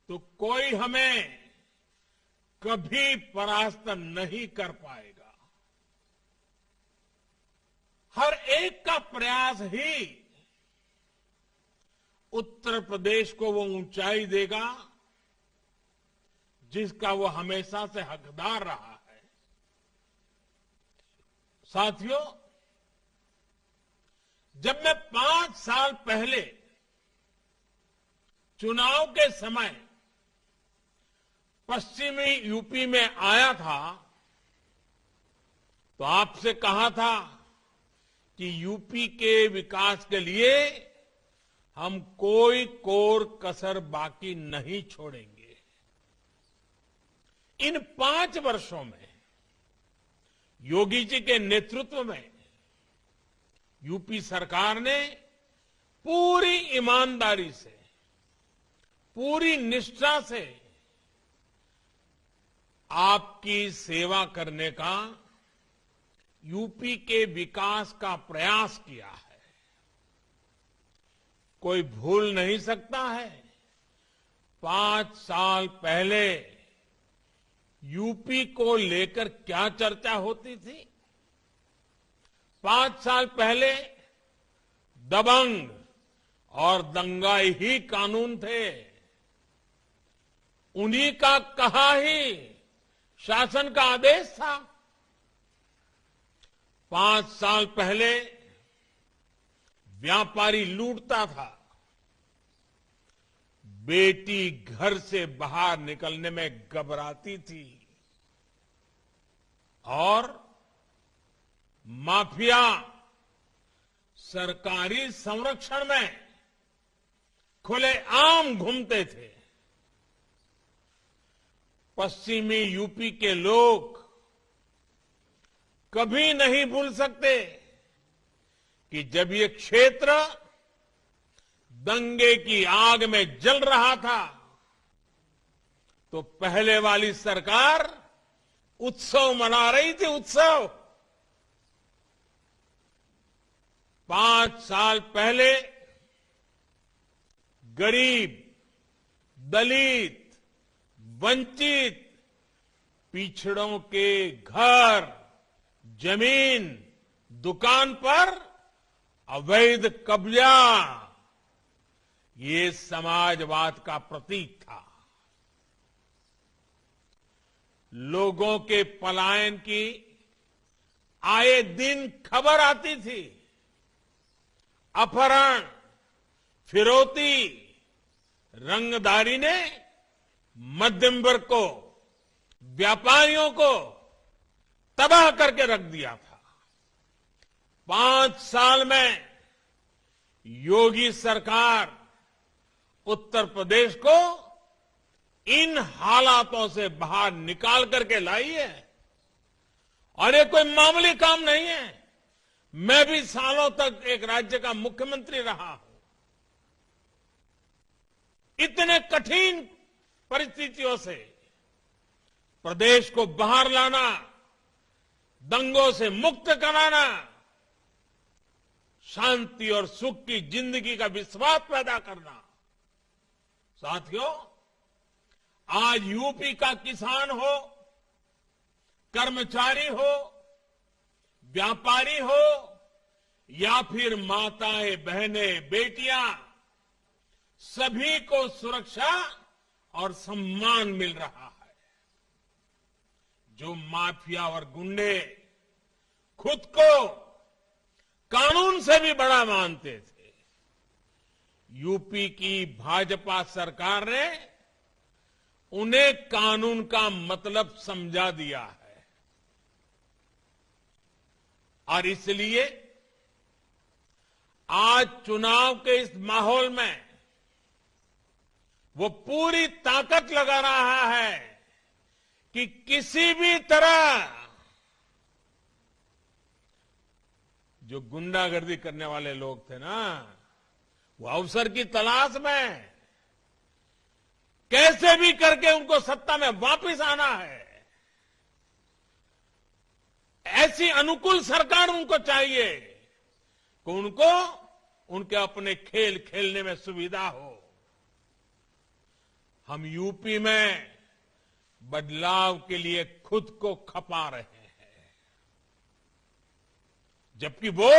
तो कोई हमें कभी परास्त नहीं कर पाएगा। हर एक का प्रयास ही उत्तर प्रदेश को वो ऊंचाई देगा जिसका वो हमेशा से हकदार रहा है। साथियों, जब मैं 5 साल पहले चुनाव के समय पश्चिमी यूपी में आया था तो आपसे कहा था कि यूपी के विकास के लिए हम कोई कोर कसर बाकी नहीं छोड़ेंगे। इन 5 वर्षों में योगी जी के नेतृत्व में यूपी सरकार ने पूरी ईमानदारी से, पूरी निष्ठा से आपकी सेवा करने का, यूपी के विकास का प्रयास किया है। कोई भूल नहीं सकता है 5 साल पहले यूपी को लेकर क्या चर्चा होती थी। 5 साल पहले दबंग और दंगाई ही कानून थे, उन्हीं का कहा ही शासन का आदेश था। 5 साल पहले व्यापारी लूटता था, बेटी घर से बाहर निकलने में घबराती थी और माफिया सरकारी संरक्षण में खुलेआम घूमते थे। पश्चिमी यूपी के लोग कभी नहीं भूल सकते कि जब ये क्षेत्र दंगे की आग में जल रहा था तो पहले वाली सरकार उत्सव मना रही थी, उत्सव। 5 साल पहले गरीब, दलित, वंचित, पिछड़ों के घर, जमीन, दुकान पर अवैध कब्जा, ये समाजवाद का प्रतीक था। लोगों के पलायन की आए दिन खबर आती थी। अपहरण, फिरौती, रंगदारी ने मध्यम वर्ग को, व्यापारियों को तबाह करके रख दिया था। 5 साल में योगी सरकार उत्तर प्रदेश को इन हालातों से बाहर निकाल करके लाई है और ये कोई मामूली काम नहीं है। मैं भी सालों तक एक राज्य का मुख्यमंत्री रहा हूं। इतने कठिन परिस्थितियों से प्रदेश को बाहर लाना, दंगों से मुक्त कराना, शांति और सुख की जिंदगी का विश्वास पैदा करना। साथियों, आज यूपी का किसान हो, कर्मचारी हो, व्यापारी हो या फिर माताएं, बहनें, बेटियां, सभी को सुरक्षा और सम्मान मिल रहा है। जो माफिया और गुंडे खुद को कानून से भी बड़ा मानते थे, यूपी की भाजपा सरकार ने उन्हें कानून का मतलब समझा दिया है और इसलिए आज चुनाव के इस माहौल में वो पूरी ताकत लगा रहा है कि किसी भी तरह जो गुंडागर्दी करने वाले लोग थे ना, वो अवसर की तलाश में कैसे भी करके उनको सत्ता में वापस आना है। ऐसी अनुकूल सरकार उनको चाहिए कि उनको उनके अपने खेल खेलने में सुविधा हो। हम यूपी में बदलाव के लिए खुद को खपा रहे हैं, जबकि वो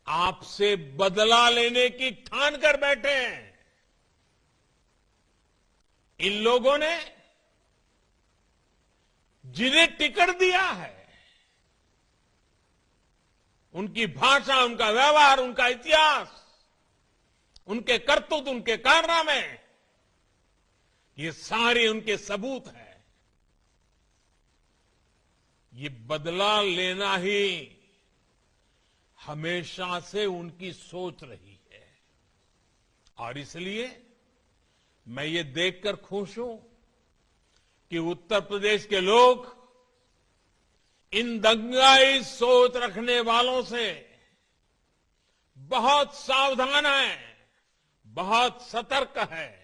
आपसे बदला लेने की ठान कर बैठे हैं। इन लोगों ने जिन्हें टिकट दिया है, उनकी भाषा, उनका व्यवहार, उनका इतिहास, उनके करतूत, उनके कारनामे, ये सारे उनके सबूत हैं। ये बदला लेना ही हमेशा से उनकी सोच रही है, और इसलिए मैं ये देखकर खुश हूं कि उत्तर प्रदेश के लोग इन दंगाई सोच रखने वालों से बहुत सावधान हैं, बहुत सतर्क है।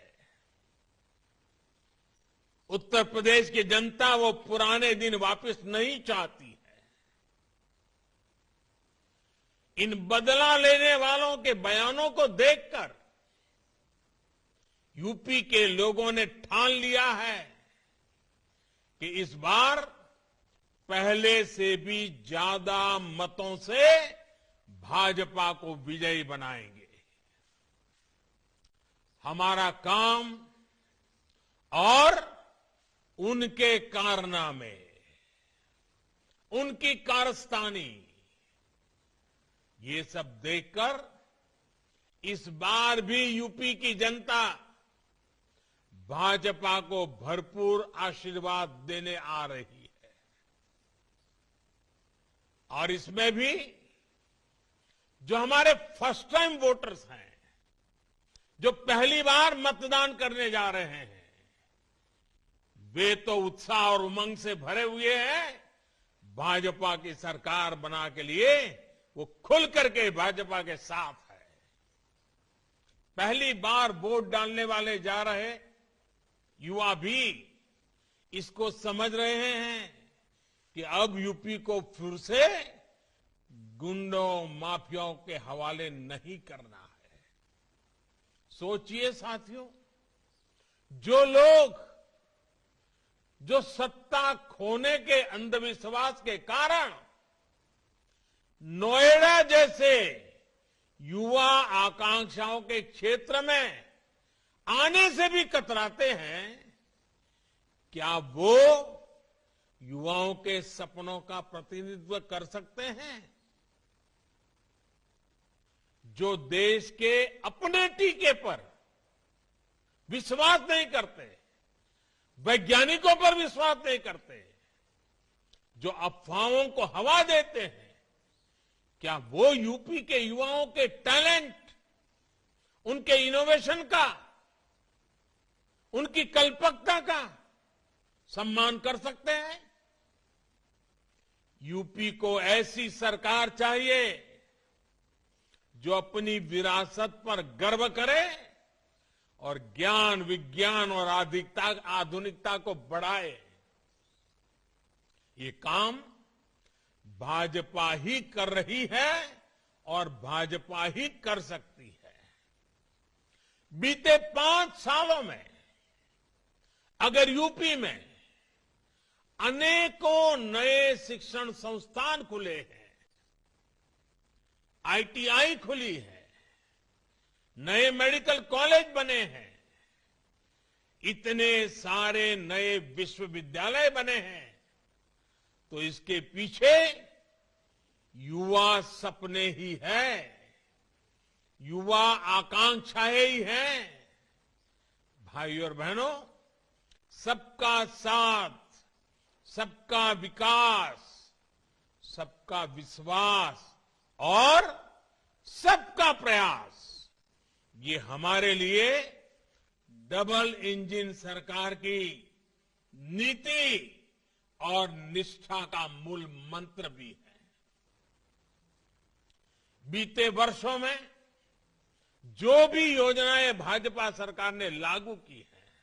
उत्तर प्रदेश की जनता वो पुराने दिन वापस नहीं चाहती है। इन बदला लेने वालों के बयानों को देखकर यूपी के लोगों ने ठान लिया है कि इस बार पहले से भी ज्यादा मतों से भाजपा को विजयी बनाएंगे। हमारा काम और उनके कारनामे, उनकी कारस्तानी, ये सब देखकर इस बार भी यूपी की जनता भाजपा को भरपूर आशीर्वाद देने आ रही है। और इसमें भी जो हमारे फर्स्ट टाइम वोटर्स हैं, जो पहली बार मतदान करने जा रहे हैं, वे तो उत्साह और उमंग से भरे हुए हैं। भाजपा की सरकार बना के लिए वो खुल करके भाजपा के साथ है। पहली बार वोट डालने वाले जा रहे युवा भी इसको समझ रहे हैं कि अब यूपी को फिर से गुंडों, माफियाओं के हवाले नहीं करना है। सोचिए साथियों, जो सत्ता खोने के अंधविश्वास के कारण नोएडा जैसे युवा आकांक्षाओं के क्षेत्र में आने से भी कतराते हैं, क्या वो युवाओं के सपनों का प्रतिनिधित्व कर सकते हैं? जो देश के अपने टीके पर विश्वास नहीं करते, वैज्ञानिकों पर विश्वास नहीं करते, जो अफवाहों को हवा देते हैं, क्या वो यूपी के युवाओं के टैलेंट, उनके इनोवेशन का, उनकी कल्पकता का सम्मान कर सकते हैं? यूपी को ऐसी सरकार चाहिए जो अपनी विरासत पर गर्व करे और ज्ञान, विज्ञान और आधुनिकता को बढ़ाए। ये काम भाजपा ही कर रही है और भाजपा ही कर सकती है। बीते 5 सालों में अगर यूपी में अनेकों नए शिक्षण संस्थान खुले हैं, आईटीआई खुली है, नए मेडिकल कॉलेज बने हैं, इतने सारे नए विश्वविद्यालय बने हैं, तो इसके पीछे युवा सपने ही है, युवा आकांक्षाएं ही हैं। भाई और बहनों, सबका साथ, सबका विकास, सबका विश्वास और सबका प्रयास, ये हमारे लिए डबल इंजन सरकार की नीति और निष्ठा का मूल मंत्र भी है। बीते वर्षों में जो भी योजनाएं भाजपा सरकार ने लागू की हैं,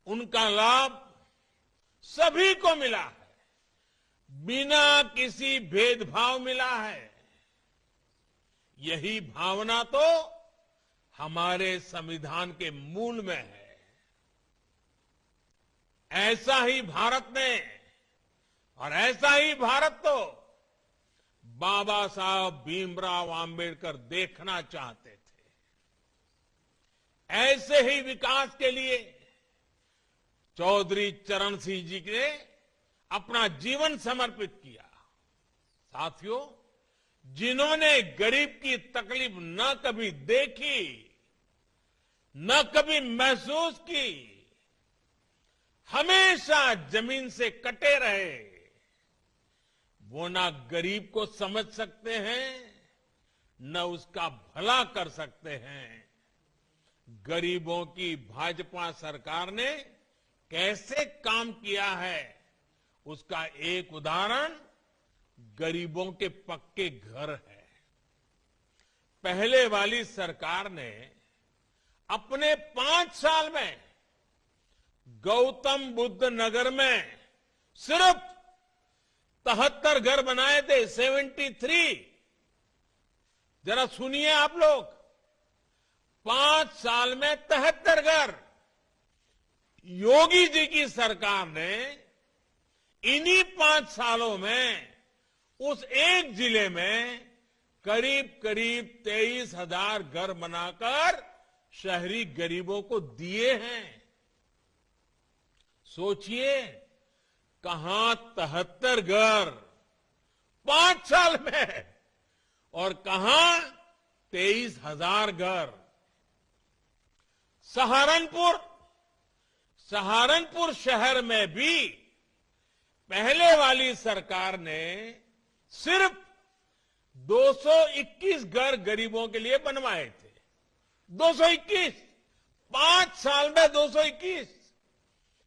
उनका लाभ सभी को मिला है, बिना किसी भेदभाव मिला है। यही भावना तो हमारे संविधान के मूल में है। ऐसा ही भारत ने और ऐसा ही भारत तो बाबा साहब भीमराव आंबेडकर देखना चाहते थे। ऐसे ही विकास के लिए चौधरी चरण सिंह जी ने अपना जीवन समर्पित किया। साथियों, जिन्होंने गरीब की तकलीफ न कभी देखी, न कभी महसूस की, हमेशा जमीन से कटे रहे, वो ना गरीब को समझ सकते हैं, न उसका भला कर सकते हैं। गरीबों की भाजपा सरकार ने कैसे काम किया है, उसका एक उदाहरण गरीबों के पक्के घर है। पहले वाली सरकार ने अपने 5 साल में गौतम बुद्ध नगर में सिर्फ 73 घर बनाए थे, 73। जरा सुनिए आप लोग, 5 साल में 73 घर। योगी जी की सरकार ने इन्हीं 5 सालों में उस एक जिले में करीब करीब 23,000 घर बनाकर शहरी गरीबों को दिए हैं। सोचिए, कहां 73 घर 5 साल में और कहां 23,000 घर। सहारनपुर शहर में भी पहले वाली सरकार ने सिर्फ 221 घर गरीबों के लिए बनवाए थे। 221, 5 साल में 221।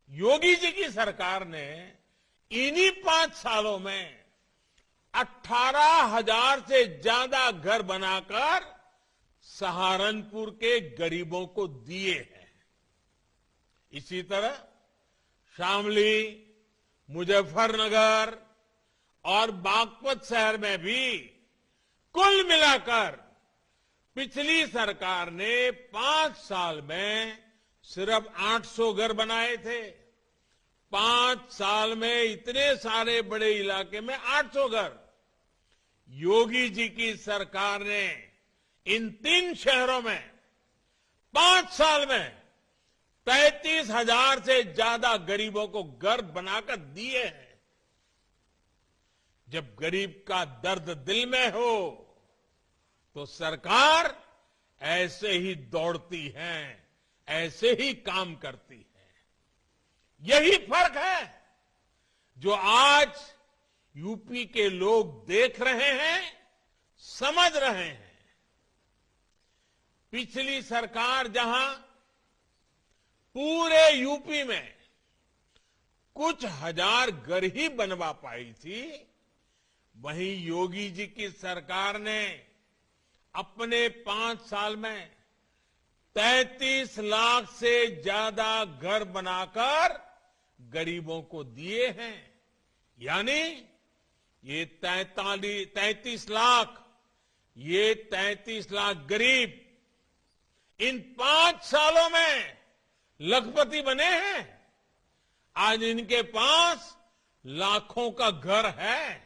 योगी जी की सरकार ने इन्हीं 5 सालों में 18,000 से ज्यादा घर बनाकर सहारनपुर के गरीबों को दिए हैं। इसी तरह शामली, मुजफ्फरनगर और बागपत शहर में भी कुल मिलाकर पिछली सरकार ने 5 साल में सिर्फ 800 घर बनाए थे। 5 साल में इतने सारे बड़े इलाके में 800 घर। योगी जी की सरकार ने इन 3 शहरों में 5 साल में 33,000 से ज्यादा गरीबों को घर बनाकर दिए हैं। जब गरीब का दर्द दिल में हो तो सरकार ऐसे ही दौड़ती है, ऐसे ही काम करती है। यही फर्क है जो आज यूपी के लोग देख रहे हैं, समझ रहे हैं। पिछली सरकार जहां पूरे यूपी में कुछ हजार घर ही बनवा पाई थी, वहीं योगी जी की सरकार ने अपने 5 साल में 33 लाख से ज्यादा घर बनाकर गरीबों को दिए हैं। यानी ये 33 लाख गरीब इन 5 सालों में लखपति बने हैं। आज इनके पास लाखों का घर है।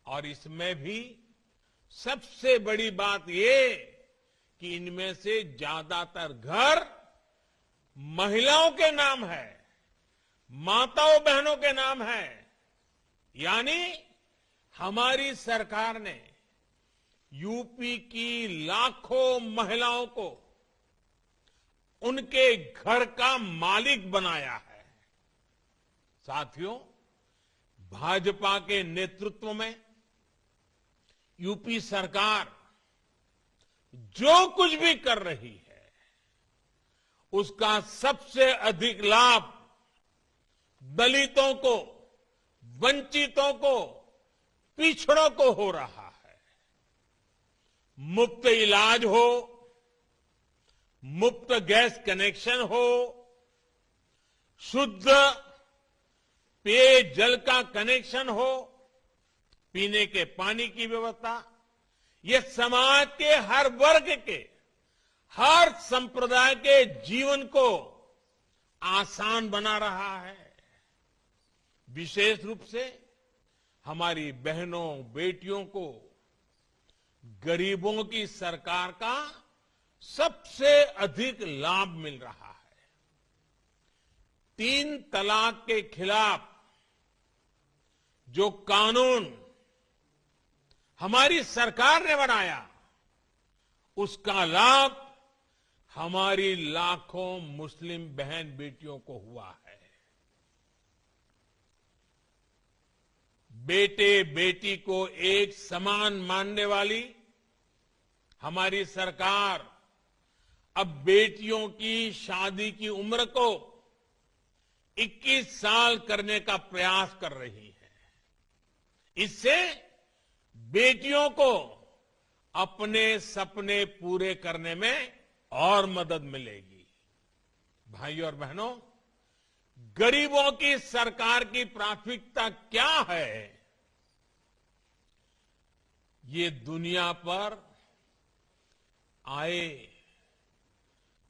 और इसमें भी सबसे बड़ी बात ये कि इनमें से ज्यादातर घर महिलाओं के नाम है, माताओं बहनों के नाम है। यानी हमारी सरकार ने यूपी की लाखों महिलाओं को उनके घर का मालिक बनाया है। साथियों, भाजपा के नेतृत्व में यूपी सरकार जो कुछ भी कर रही है, उसका सबसे अधिक लाभ दलितों को, वंचितों को, पिछड़ों को हो रहा है। मुफ्त इलाज हो, मुफ्त गैस कनेक्शन हो, शुद्ध पेयजल का कनेक्शन हो, पीने के पानी की व्यवस्था, ये समाज के हर वर्ग के हर संप्रदाय के जीवन को आसान बना रहा है। विशेष रूप से हमारी बहनों बेटियों को गरीबों की सरकार का सबसे अधिक लाभ मिल रहा है। 3 तलाक के खिलाफ जो कानून हमारी सरकार ने बनाया, उसका लाभ हमारी लाखों मुस्लिम बहन बेटियों को हुआ है। बेटे बेटी को एक समान मानने वाली हमारी सरकार अब बेटियों की शादी की उम्र को 21 साल करने का प्रयास कर रही है। इससे बेटियों को अपने सपने पूरे करने में और मदद मिलेगी। भाइयों और बहनों, गरीबों की सरकार की प्राथमिकता क्या है? ये दुनिया पर आए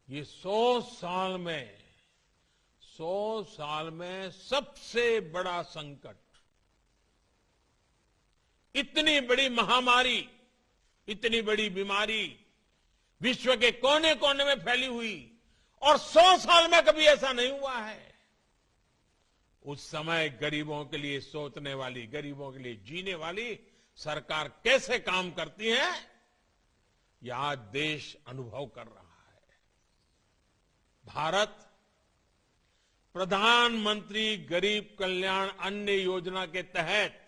ये 100 साल में सबसे बड़ा संकट, इतनी बड़ी महामारी, इतनी बड़ी बीमारी विश्व के कोने कोने में फैली हुई, और 100 साल में कभी ऐसा नहीं हुआ है। उस समय गरीबों के लिए सोचने वाली, गरीबों के लिए जीने वाली सरकार कैसे काम करती है, यह आज देश अनुभव कर रहा है। भारत प्रधानमंत्री गरीब कल्याण अन्न योजना के तहत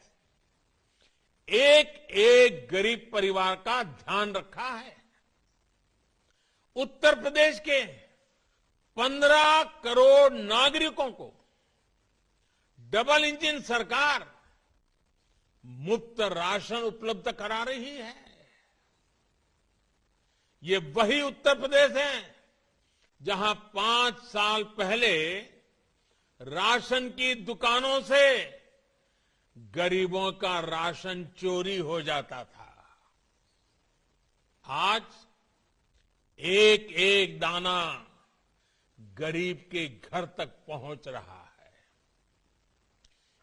एक एक गरीब परिवार का ध्यान रखा है। उत्तर प्रदेश के 15 करोड़ नागरिकों को डबल इंजन सरकार मुफ्त राशन उपलब्ध करा रही है। ये वही उत्तर प्रदेश है जहां 5 साल पहले राशन की दुकानों से गरीबों का राशन चोरी हो जाता था। आज एक एक दाना गरीब के घर तक पहुंच रहा है।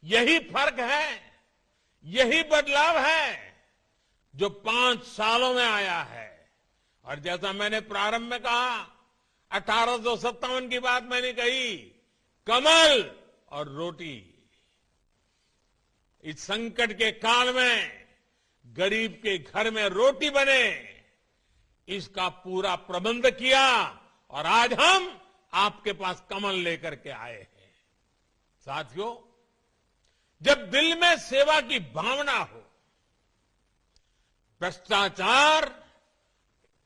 यही फर्क है, यही बदलाव है जो 5 सालों में आया है। और जैसा मैंने प्रारंभ में कहा, 1857 की बात मैंने कही, कमल और रोटी। इस संकट के काल में गरीब के घर में रोटी बने, इसका पूरा प्रबंध किया, और आज हम आपके पास कमल लेकर के आए हैं। साथियों, जब दिल में सेवा की भावना हो, भ्रष्टाचार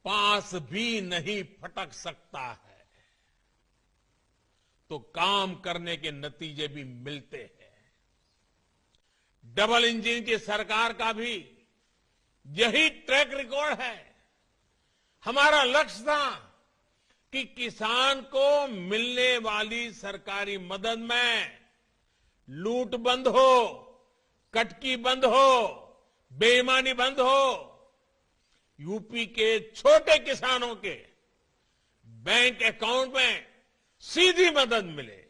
पास भी नहीं फटक सकता है, तो काम करने के नतीजे भी मिलते हैं। डबल इंजन की सरकार का भी यही ट्रैक रिकॉर्ड है। हमारा लक्ष्य था कि किसान को मिलने वाली सरकारी मदद में लूट बंद हो, कटकी बंद हो, बेईमानी बंद हो, यूपी के छोटे किसानों के बैंक अकाउंट में सीधी मदद मिले।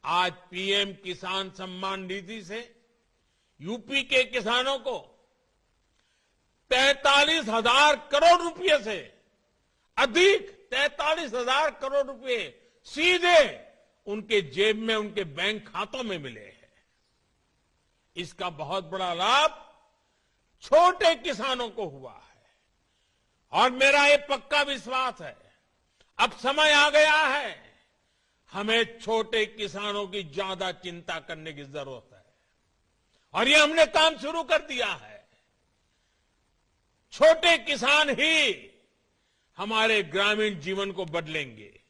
आज पीएम किसान सम्मान निधि से यूपी के किसानों को 43,000 करोड़ रुपए से अधिक, 43,000 करोड़ रुपए सीधे उनके जेब में, उनके बैंक खातों में मिले हैं। इसका बहुत बड़ा लाभ छोटे किसानों को हुआ है। और मेरा ये पक्का विश्वास है, अब समय आ गया है, हमें छोटे किसानों की ज्यादा चिंता करने की जरूरत है। और ये हमने काम शुरू कर दिया है। छोटे किसान ही हमारे ग्रामीण जीवन को बदलेंगे।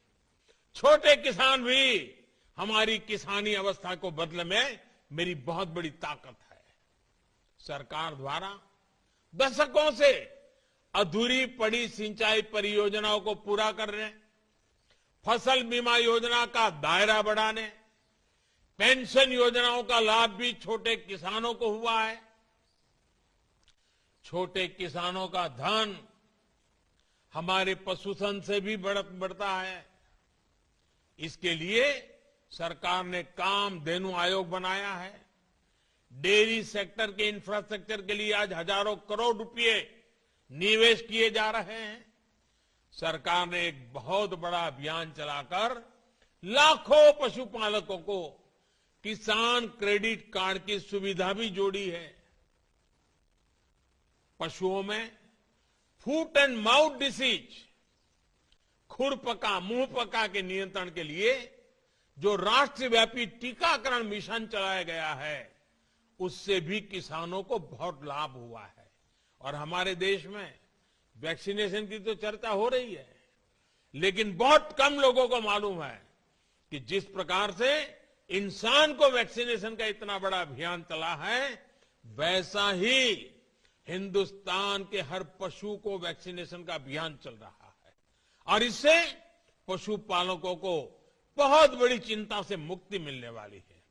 छोटे किसान भी हमारी किसानी अवस्था को बदलने में मेरी बहुत बड़ी ताकत है। सरकार द्वारा दशकों से अधूरी पड़ी सिंचाई परियोजनाओं को पूरा करने, फसल बीमा योजना का दायरा बढ़ाने, पेंशन योजनाओं का लाभ भी छोटे किसानों को हुआ है। छोटे किसानों का धन हमारे पशुधन से भी बढ़ता है। इसके लिए सरकार ने कामधेनु आयोग बनाया है। डेयरी सेक्टर के इंफ्रास्ट्रक्चर के लिए आज हजारों करोड़ रुपए निवेश किए जा रहे हैं। सरकार ने एक बहुत बड़ा अभियान चलाकर लाखों पशुपालकों को किसान क्रेडिट कार्ड की सुविधा भी जोड़ी है। पशुओं में फुट एंड माउथ डिसीज, खुरपका मुंहपका के नियंत्रण के लिए जो राष्ट्रव्यापी टीकाकरण मिशन चलाया गया है, उससे भी किसानों को बहुत लाभ हुआ है। और हमारे देश में वैक्सीनेशन की तो चर्चा हो रही है, लेकिन बहुत कम लोगों को मालूम है कि जिस प्रकार से इंसान को वैक्सीनेशन का इतना बड़ा अभियान चला है, वैसा ही हिंदुस्तान के हर पशु को वैक्सीनेशन का अभियान चल रहा है। और इससे पशुपालकों को बहुत बड़ी चिंता से मुक्ति मिलने वाली है।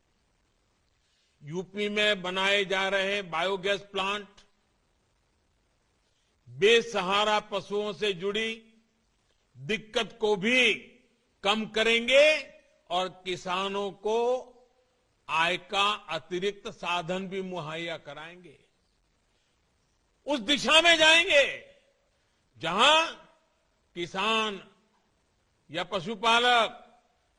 यूपी में बनाए जा रहे बायोगैस प्लांट बेसहारा पशुओं से जुड़ी दिक्कत को भी कम करेंगे और किसानों को आय का अतिरिक्त साधन भी मुहैया कराएंगे। उस दिशा में जाएंगे जहां किसान या पशुपालक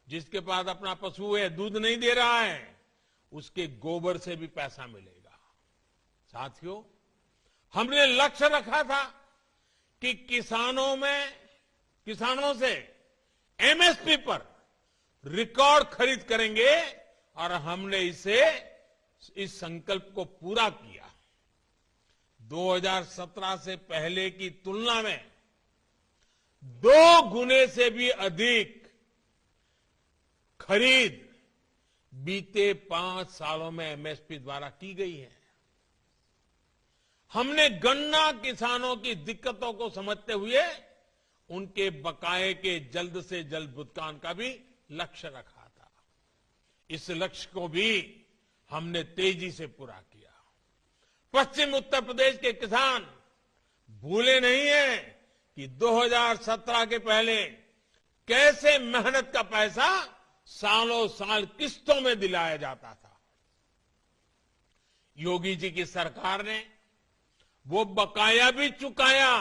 जिसके पास अपना पशु है, दूध नहीं दे रहा है, उसके गोबर से भी पैसा मिलेगा। साथियों, हमने लक्ष्य रखा था कि किसानों से एमएसपी पर रिकॉर्ड खरीद करेंगे और हमने इस संकल्प को पूरा किया। 2017 से पहले की तुलना में 2 गुने से भी अधिक खरीद बीते 5 सालों में एमएसपी द्वारा की गई है। हमने गन्ना किसानों की दिक्कतों को समझते हुए उनके बकाये के जल्द से जल्द भुगतान का भी लक्ष्य रखा था। इस लक्ष्य को भी हमने तेजी से पूरा किया। पश्चिम उत्तर प्रदेश के किसान भूले नहीं हैं कि 2017 के पहले कैसे मेहनत का पैसा सालों साल किस्तों में दिलाया जाता था। योगी जी की सरकार ने वो बकाया भी चुकाया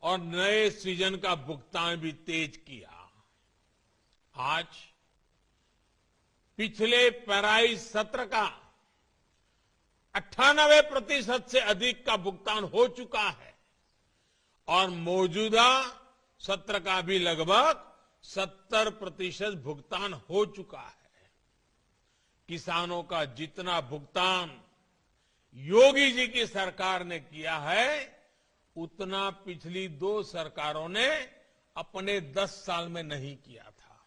और नए सीजन का भुगतान भी तेज किया। आज पिछले पेराई सत्र का 98% से अधिक का भुगतान हो चुका है और मौजूदा सत्र का भी लगभग 70% भुगतान हो चुका है। किसानों का जितना भुगतान योगी जी की सरकार ने किया है, उतना पिछली 2 सरकारों ने अपने 10 साल में नहीं किया था।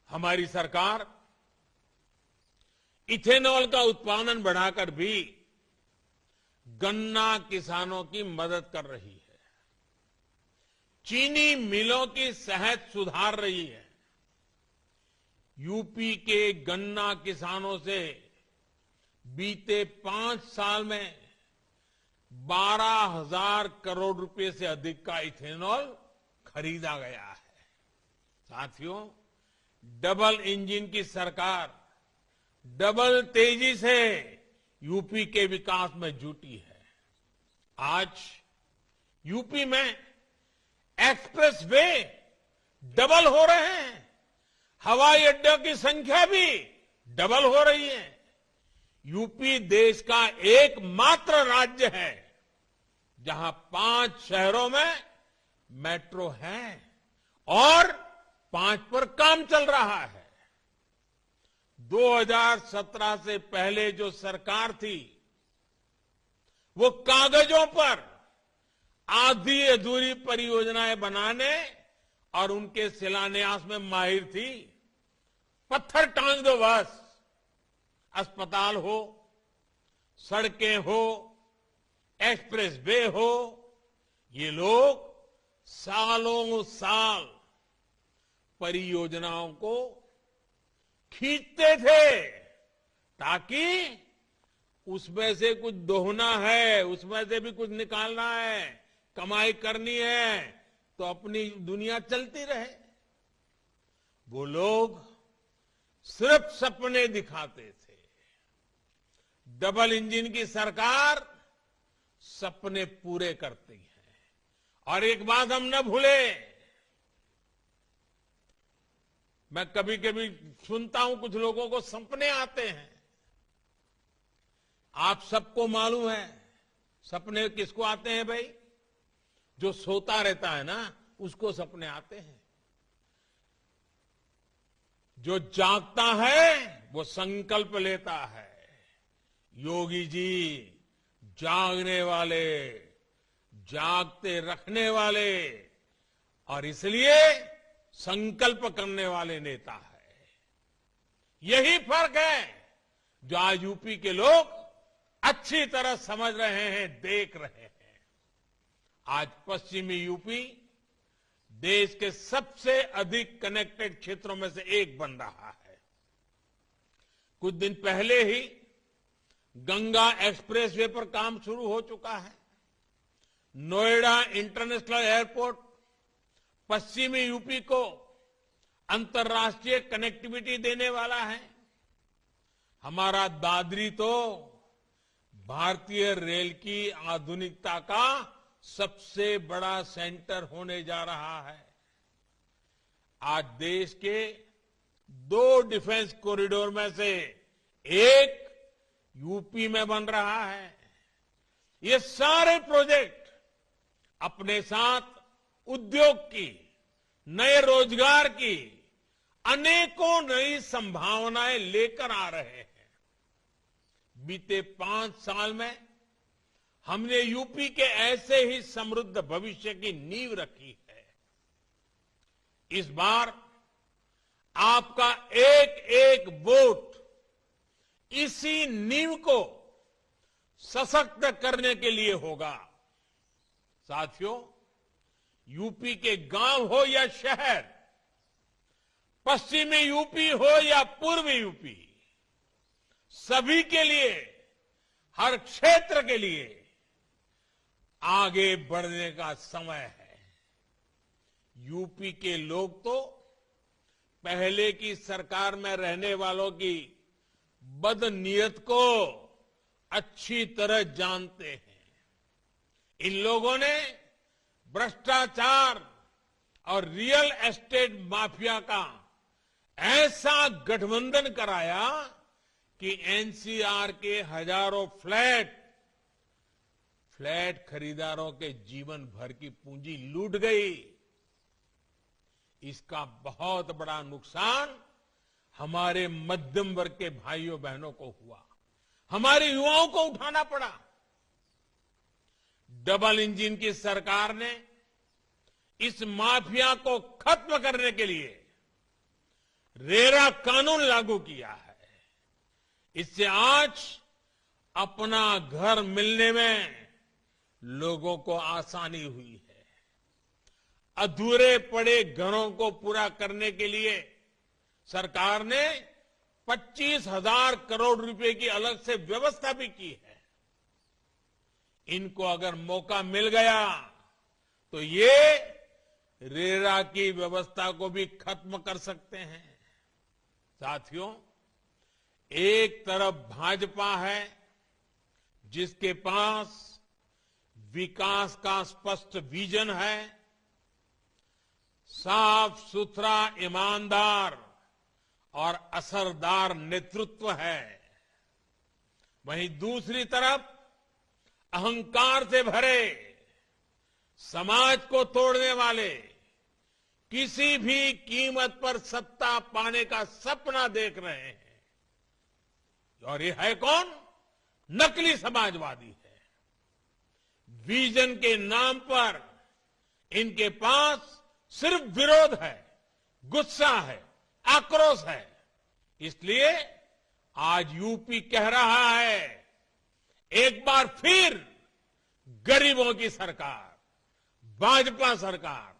हमारी सरकार इथेनॉल का उत्पादन बढ़ाकर भी गन्ना किसानों की मदद कर रही है। चीनी मिलों की सेहत सुधार रही है। यूपी के गन्ना किसानों से बीते 5 साल में 12,000 करोड़ रुपए से अधिक का इथेनॉल खरीदा गया है। साथियों, डबल इंजन की सरकार डबल तेजी से यूपी के विकास में जुटी है। आज यूपी में एक्सप्रेस वे डबल हो रहे हैं, हवाई अड्डों की संख्या भी डबल हो रही है। यूपी देश का एकमात्र राज्य है जहां 5 शहरों में मेट्रो है और 5 पर काम चल रहा है। 2017 से पहले जो सरकार थी, वो कागजों पर आधी अधूरी परियोजनाएं बनाने और उनके शिलान्यास में माहिर थी। पत्थर टांग दो बस। अस्पताल हो, सड़कें हो, एक्सप्रेस वे हो, ये लोग सालों साल परियोजनाओं को खींचते थे ताकि उसमें से कुछ दोहना है, उसमें से भी कुछ निकालना है, कमाई करनी है तो अपनी दुनिया चलती रहे। वो लोग सिर्फ सपने दिखाते थे। डबल इंजन की सरकार सपने पूरे करती है। और एक बात हम न भूले, मैं कभी कभी सुनता हूं कुछ लोगों को सपने आते हैं। आप सबको मालूम है सपने किसको आते हैं भाई? जो सोता रहता है ना, उसको सपने आते हैं। जो जागता है वो संकल्प लेता है। योगी जी जागने वाले, जागते रखने वाले और इसलिए संकल्प करने वाले नेता है। यही फर्क है जो आज यूपी के लोग अच्छी तरह समझ रहे हैं, देख रहे हैं। आज पश्चिमी यूपी देश के सबसे अधिक कनेक्टेड क्षेत्रों में से एक बन रहा है। कुछ दिन पहले ही गंगा एक्सप्रेसवे पर काम शुरू हो चुका है। नोएडा इंटरनेशनल एयरपोर्ट पश्चिमी यूपी को अंतर्राष्ट्रीय कनेक्टिविटी देने वाला है। हमारा दादरी तो भारतीय रेल की आधुनिकता का सबसे बड़ा सेंटर होने जा रहा है। आज देश के 2 डिफेंस कॉरिडोर में से एक यूपी में बन रहा है। ये सारे प्रोजेक्ट अपने साथ उद्योग की, नए रोजगार की अनेकों नई संभावनाएं लेकर आ रहे हैं। बीते 5 साल में हमने यूपी के ऐसे ही समृद्ध भविष्य की नींव रखी है। इस बार आपका एक एक वोट इसी नींव को सशक्त करने के लिए होगा। साथियों, यूपी के गांव हो या शहर, पश्चिमी यूपी हो या पूर्वी यूपी, सभी के लिए, हर क्षेत्र के लिए आगे बढ़ने का समय है। यूपी के लोग तो पहले की सरकार में रहने वालों की बदनीयत को अच्छी तरह जानते हैं। इन लोगों ने भ्रष्टाचार और रियल एस्टेट माफिया का ऐसा गठबंधन कराया कि एनसीआर के हजारों फ्लैट खरीदारों के जीवन भर की पूंजी लूट गई। इसका बहुत बड़ा नुकसान हमारे मध्यम वर्ग के भाइयों बहनों को हुआ, हमारे युवाओं को उठाना पड़ा। डबल इंजन की सरकार ने इस माफिया को खत्म करने के लिए रेरा कानून लागू किया है। इससे आज अपना घर मिलने में लोगों को आसानी हुई है। अधूरे पड़े घरों को पूरा करने के लिए सरकार ने 25,000 करोड़ रुपए की अलग से व्यवस्था भी की है। इनको अगर मौका मिल गया तो ये रेरा की व्यवस्था को भी खत्म कर सकते हैं। साथियों, एक तरफ भाजपा है जिसके पास विकास का स्पष्ट विजन है, साफ सुथरा, ईमानदार और असरदार नेतृत्व है। वहीं दूसरी तरफ अहंकार से भरे, समाज को तोड़ने वाले, किसी भी कीमत पर सत्ता पाने का सपना देख रहे हैं। और ये है कौन? नकली समाजवादी है। विजन के नाम पर इनके पास सिर्फ विरोध है, गुस्सा है, आक्रोश है। इसलिए आज यूपी कह रहा है, एक बार फिर गरीबों की सरकार, भाजपा सरकार,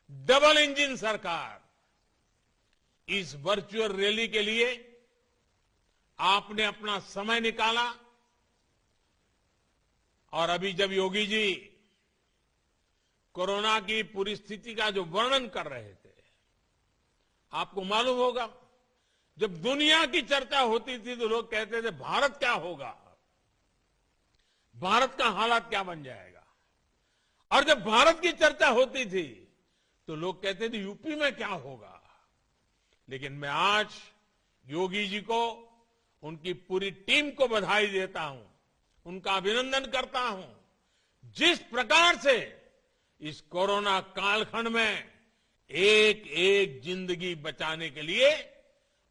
डबल इंजन सरकार। इस वर्चुअल रैली के लिए आपने अपना समय निकाला और अभी जब योगी जी कोरोना की पूरी स्थिति का जो वर्णन कर रहे थे, आपको मालूम होगा जब दुनिया की चर्चा होती थी तो लोग कहते थे भारत क्या होगा, भारत का हालात क्या बन जाएगा। और जब भारत की चर्चा होती थी तो लोग कहते थे यूपी में क्या होगा। लेकिन मैं आज योगी जी को, उनकी पूरी टीम को बधाई देता हूं, उनका अभिनंदन करता हूं। जिस प्रकार से इस कोरोना कालखंड में एक एक जिंदगी बचाने के लिए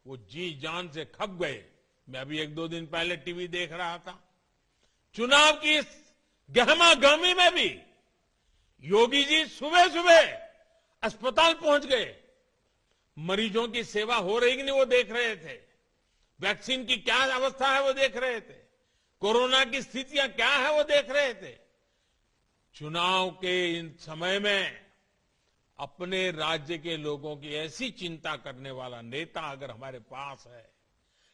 वो जी जान से खप गए। मैं अभी 1-2 दिन पहले टीवी देख रहा था, चुनाव की इस गहमा गहमी में भी योगी जी सुबह सुबह अस्पताल पहुंच गए, मरीजों की सेवा हो रही कि नहीं वो देख रहे थे, वैक्सीन की क्या अवस्था है वो देख रहे थे, कोरोना की स्थितियां क्या है वो देख रहे थे। चुनाव के इन समय में अपने राज्य के लोगों की ऐसी चिंता करने वाला नेता अगर हमारे पास है,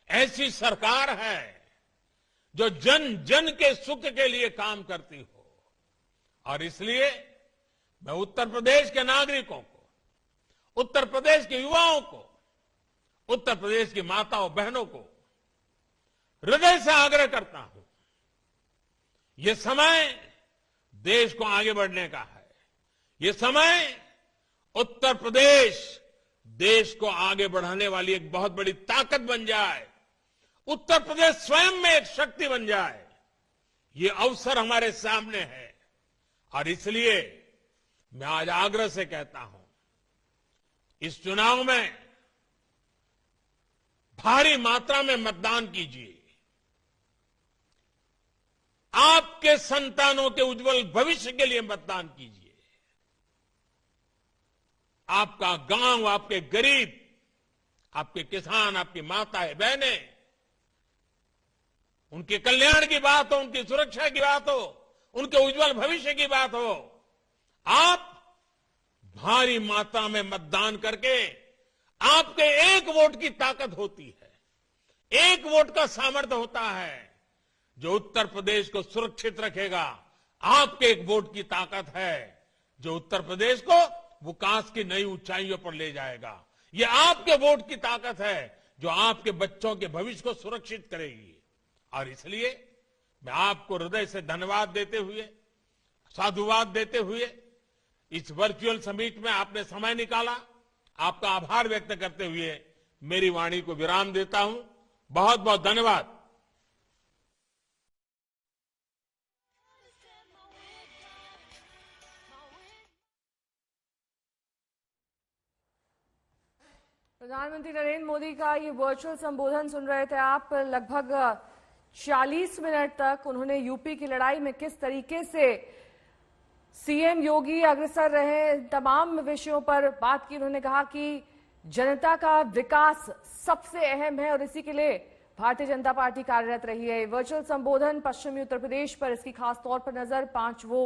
ऐसी सरकार है जो जन जन के सुख के लिए काम करती हो, और इसलिए मैं उत्तर प्रदेश के नागरिकों को, उत्तर प्रदेश के युवाओं को, उत्तर प्रदेश की माताओं बहनों को हृदय से आग्रह करता हूं, ये समय देश को आगे बढ़ने का है। ये समय उत्तर प्रदेश देश को आगे बढ़ाने वाली एक बहुत बड़ी ताकत बन जाए, उत्तर प्रदेश स्वयं में एक शक्ति बन जाए, ये अवसर हमारे सामने है। और इसलिए मैं आज आग्रह से कहता हूं, इस चुनाव में भारी मात्रा में मतदान कीजिए, आपके संतानों के उज्जवल भविष्य के लिए मतदान कीजिए। आपका गांव, आपके गरीब, आपके किसान, आपकी माताएं बहनें, उनके कल्याण की बात हो, उनकी सुरक्षा की बात हो, उनके उज्जवल भविष्य की बात हो, आप भारी मात्रा में मतदान करके, आपके एक वोट की ताकत होती है, एक वोट का सामर्थ्य होता है जो उत्तर प्रदेश को सुरक्षित रखेगा। आपके एक वोट की ताकत है जो उत्तर प्रदेश को विकास की नई ऊंचाइयों पर ले जाएगा। ये आपके वोट की ताकत है जो आपके बच्चों के भविष्य को सुरक्षित करेगी। और इसलिए मैं आपको हृदय से धन्यवाद देते हुए, साधुवाद देते हुए, इस वर्चुअल समिट में आपने समय निकाला, आपका आभार व्यक्त करते हुए मेरी वाणी को विराम देता हूं। बहुत बहुत धन्यवाद। प्रधानमंत्री नरेंद्र मोदी का ये वर्चुअल संबोधन सुन रहे थे आप। लगभग 40 मिनट तक उन्होंने यूपी की लड़ाई में किस तरीके से सीएम योगी अग्रसर रहे, तमाम विषयों पर बात की। उन्होंने कहा कि जनता का विकास सबसे अहम है और इसी के लिए भारतीय जनता पार्टी कार्यरत रही है। वर्चुअल संबोधन पश्चिमी उत्तर प्रदेश पर इसकी खास तौर पर नजर, 5 वो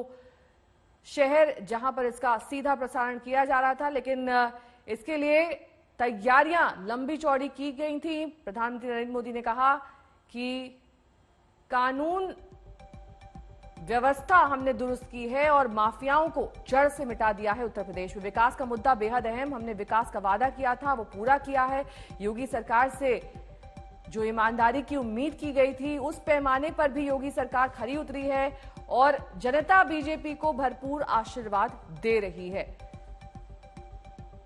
शहर जहां पर इसका सीधा प्रसारण किया जा रहा था, लेकिन इसके लिए तैयारियां लंबी चौड़ी की गई थी। प्रधानमंत्री नरेंद्र मोदी ने कहा कि कानून व्यवस्था हमने दुरुस्त की है और माफियाओं को जड़ से मिटा दिया है। उत्तर प्रदेश में विकास का मुद्दा बेहद अहम, हमने विकास का वादा किया था वो पूरा किया है। योगी सरकार से जो ईमानदारी की उम्मीद की गई थी उस पैमाने पर भी योगी सरकार खरी उतरी है और जनता बीजेपी को भरपूर आशीर्वाद दे रही है।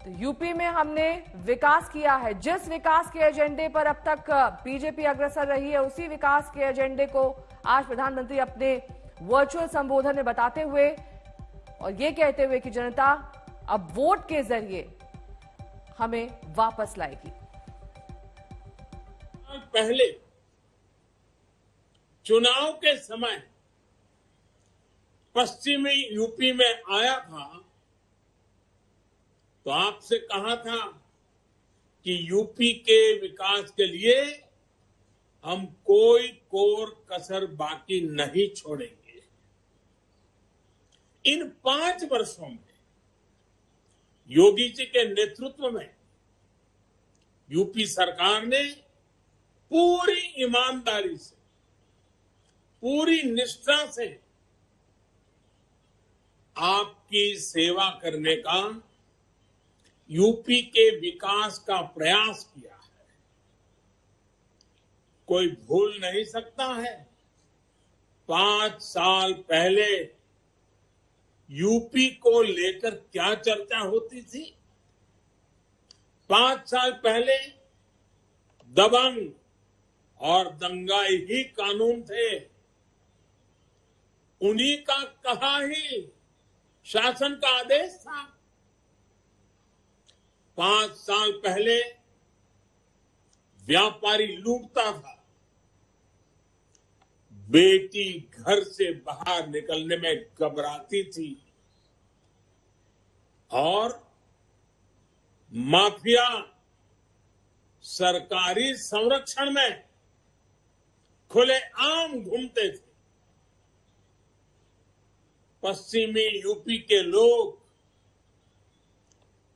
तो यूपी में हमने विकास किया है, जिस विकास के एजेंडे पर अब तक बीजेपी अग्रसर रही है उसी विकास के एजेंडे को आज प्रधानमंत्री अपने वर्चुअल संबोधन में बताते हुए और ये कहते हुए कि जनता अब वोट के जरिए हमें वापस लाएगी। पहले चुनाव के समय पश्चिमी यूपी में आया था तो आपसे कहा था कि यूपी के विकास के लिए हम कोई कोर कसर बाकी नहीं छोड़ेंगे। इन 5 वर्षों में योगी जी के नेतृत्व में यूपी सरकार ने पूरी ईमानदारी से, पूरी निष्ठा से आपकी सेवा करने का, यूपी के विकास का प्रयास किया है। कोई भूल नहीं सकता है 5 साल पहले यूपी को लेकर क्या चर्चा होती थी। 5 साल पहले दबंग और दंगाई ही कानून थे। उन्हीं का कहा ही शासन का आदेश था। 5 साल पहले व्यापारी लूटता था। बेटी घर से बाहर निकलने में घबराती थी और माफिया सरकारी संरक्षण में खुलेआम घूमते थे। पश्चिमी यूपी के लोग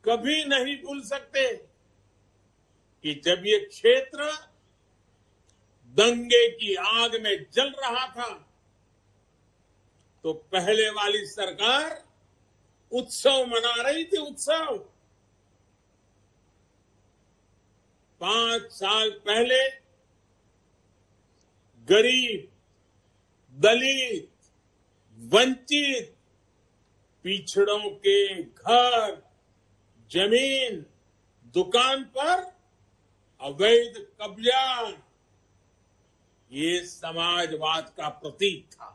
कभी नहीं भूल सकते कि जब ये क्षेत्र दंगे की आग में जल रहा था तो पहले वाली सरकार उत्सव मना रही थी। उत्सव 5 साल पहले गरीब, दलित, वंचित, पिछड़ों के घर, जमीन, दुकान पर अवैध कब्जा, ये समाजवाद का प्रतीक था।